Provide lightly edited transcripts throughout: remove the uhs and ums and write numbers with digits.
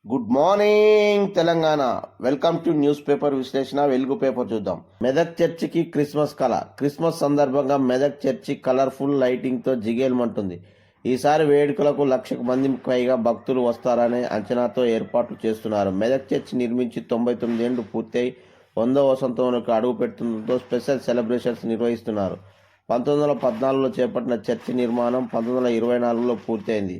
Good morning Telangana. Welcome to news paper విశ్లేషణ. వెలుగు paper చూద్దాం. మెదక్ చర్చికి క్రిస్మస్ కళ. క్రిస్మస్ సందర్భంగా మెదక్ చర్చి కలర్ఫుల్ లైటింగ్తో జిగేల్మంటుంది. ఈసారి వేడుకలకు 1,00,000 మందికి పైగా భక్తులు వస్తారనే అంచనాతో ఏర్పాట్లు చేస్తున్నారు. మెదక్ చర్చి నిర్మించి 99 ఏళ్లు పూర్తయి 100వ వసంతంలోకి అడుగు పెడుతుండటంతో స్పెషల్ సెలబ్రేషన్స్ నిర్వహిస్తున్నారు. 1914లో చేపట్టిన చర్చి నిర్మాణం 1924లో పూర్తయింది.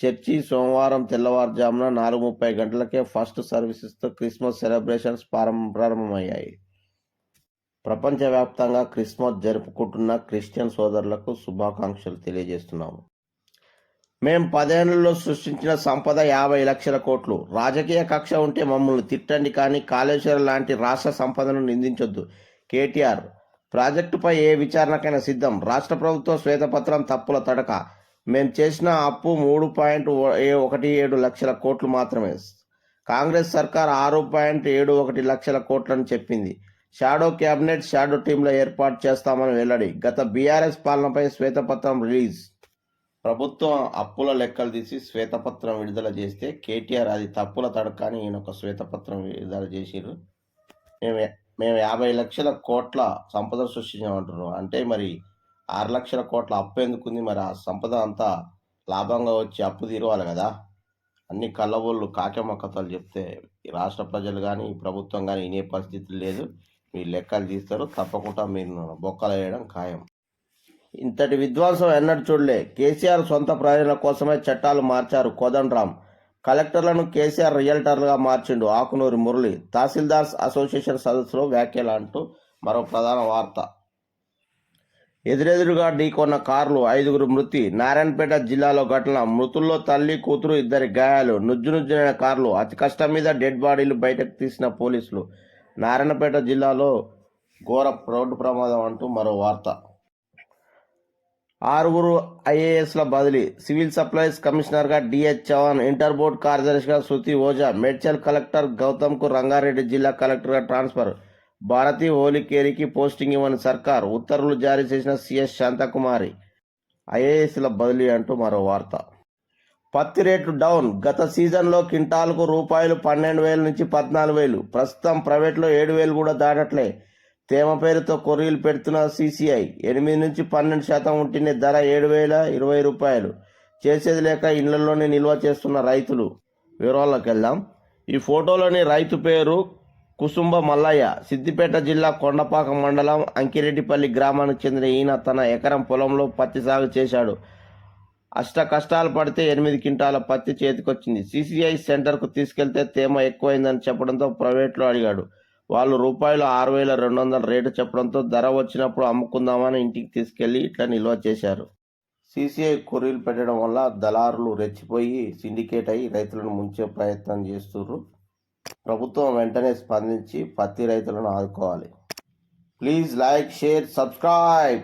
చర్చి సోమవారం తెల్లవారుజామున 4:30 గంటలకే ఫస్ట్ సర్వీసెస్తో క్రిస్మస్ సెలబ్రేషన్స్ ప్రారంభమయ్యాయి. ప్రపంచవ్యాప్తంగా క్రిస్మస్ జరుపుకుంటున్న క్రిస్టియన్ సోదరులకు శుభాకాంక్షలు తెలియజేస్తున్నాము. మేం 10 ఏళ్లలో సృష్టించిన సంపద 50 లక్షల కోట్లు. రాజకీయ కక్ష ఉంటే మమ్మల్ని తిట్టండి, కానీ కాళేశ్వరం లాంటి రాష్ట్ర సంపదను నిందించొద్దు. కేటీఆర్ ప్రాజెక్టుపై ఏ విచారణకైనా సిద్ధం. రాష్ట్ర ప్రభుత్వం శ్వేతపత్రం తప్పుల తడక. మేం చేసిన అప్పు 3.17 లక్షల కోట్లు మాత్రమే. కాంగ్రెస్ సర్కార్ 6.71 లక్షల కోట్లని చెప్పింది. షాడో క్యాబినెట్, షాడో టీంల ఏర్పాటు చేస్తామని వెల్లడి. గత బీఆర్ఎస్ పాలనపై శ్వేతపత్రం రిలీజ్. ప్రభుత్వం అప్పుల లెక్కలు తీసి శ్వేతపత్రం విడుదల చేస్తే కేటీఆర్ అది తప్పుల తడక అని ఈయన ఒక శ్వేతపత్రం విడుదల చేసిరు. మేము 50 లక్షల కోట్ల సంపద సృష్టించామంటున్నాం. అంటే మరి 6 లక్షల కోట్ల అప్పు ఎందుకుంది? మరి ఆ సంపద అంతా లాభంగా వచ్చి అప్పు తీరవాలి కదా. అన్ని కళ్ళబోళ్ళు కాకెమ్మ కథలు చెప్తే ఈ రాష్ట్ర ప్రజలు కానీ ఈ ప్రభుత్వం కానీ వినే పరిస్థితి లేదు. మీ లెక్కలు తీస్తారు, తప్పకుండా మీరు బొక్కలు వేయడం ఖాయం. ఇంతటి విధ్వంసం ఎన్నడూ చూడలే. కేసీఆర్ సొంత ప్రయోజనాల కోసమే చట్టాలు మార్చారు. కోదండరాం కలెక్టర్లను కేసీఆర్ రియల్టర్లుగా మార్చిండు. ఆకునూరి మురళి తహసీల్దార్స్ అసోసియేషన్ సదస్సులో వ్యాఖ్యలు అంటూ మరో ప్రధాన వార్త. ఎదురెదురుగా ఢీకొన్న కార్లు, 5గురు మృతి. నారాయణపేట జిల్లాలో ఘటన. మృతుల్లో తల్లి, కూతురు, 2 గాయాలు. నుజ్జునుజ్జునైన కార్లు. అతి కష్టం మీద డెడ్ బాడీలు బయటకు తీసిన పోలీసులు. నారాయణపేట జిల్లాలో ఘోర రోడ్డు ప్రమాదం అంటూ మరో వార్త. 6 ఐఏఎస్ల బదిలీ. సివిల్ సప్లైస్ కమిషనర్గా డిహెచ్ చవాన్, ఇంటర్ బోర్డు కార్యదర్శిగా శృతి ఓజా, మేడ్చల్ కలెక్టర్ గౌతమ్కు రంగారెడ్డి జిల్లా కలెక్టర్గా ట్రాన్స్ఫర్. భారతి హోలీకేరికి పోస్టింగ్ ఇవ్వని సర్కార్. ఉత్తర్వులు జారీ చేసిన సిఎస్ శాంతకుమారి. ఐఏఎస్ల బదిలీ అంటూ మరో వార్త. పత్తి రేట్లు డౌన్. గత సీజన్లో క్వింటాల్కు ₹12,000 నుంచి 14,000. ప్రస్తుతం ప్రైవేట్లో 7,000 కూడా దాటట్లే. తేమ పేరుతో కొర్రీలు పెడుతున్న సీసీఐ. 8 నుంచి 12% ఉంటేనే ధర ₹7,020. చేసేది లేక ఇళ్లలోనే నిల్వ చేస్తున్న రైతులు. వివరాల్లోకి వెళ్దాం. ఈ ఫోటోలోని రైతు పేరు కుసుంబ మల్లయ్య. సిద్దిపేట జిల్లా కొండపాక మండలం అంకిరెడ్డిపల్లి గ్రామానికి చెందిన ఈయన తన ఎకరం పొలంలో పత్తి సాగు చేశాడు. అష్ట కష్టాలు పడితే 8 క్వింటాల పత్తి చేతికొచ్చింది. సీసీఐ సెంటర్కు తీసుకెళ్తే తేమ ఎక్కువైందని చెప్పడంతో ప్రైవేట్లో అడిగాడు. వాళ్ళు ₹6,200 రేటు చెప్పడంతో ధర వచ్చినప్పుడు అమ్ముకుందామని ఇంటికి తీసుకెళ్లి ఇట్లా నిల్వ చేశారు. సీసీఐ కొర్రీలు పెట్టడం వల్ల దళారులు రెచ్చిపోయి సిండికేట్ అయి రైతులను ముంచే ప్రయత్నం చేస్తున్నారు. ప్రభుత్వం వెంటనే స్పందించి పత్తి రైతులను ఆదుకోవాలి. Please like, share, subscribe.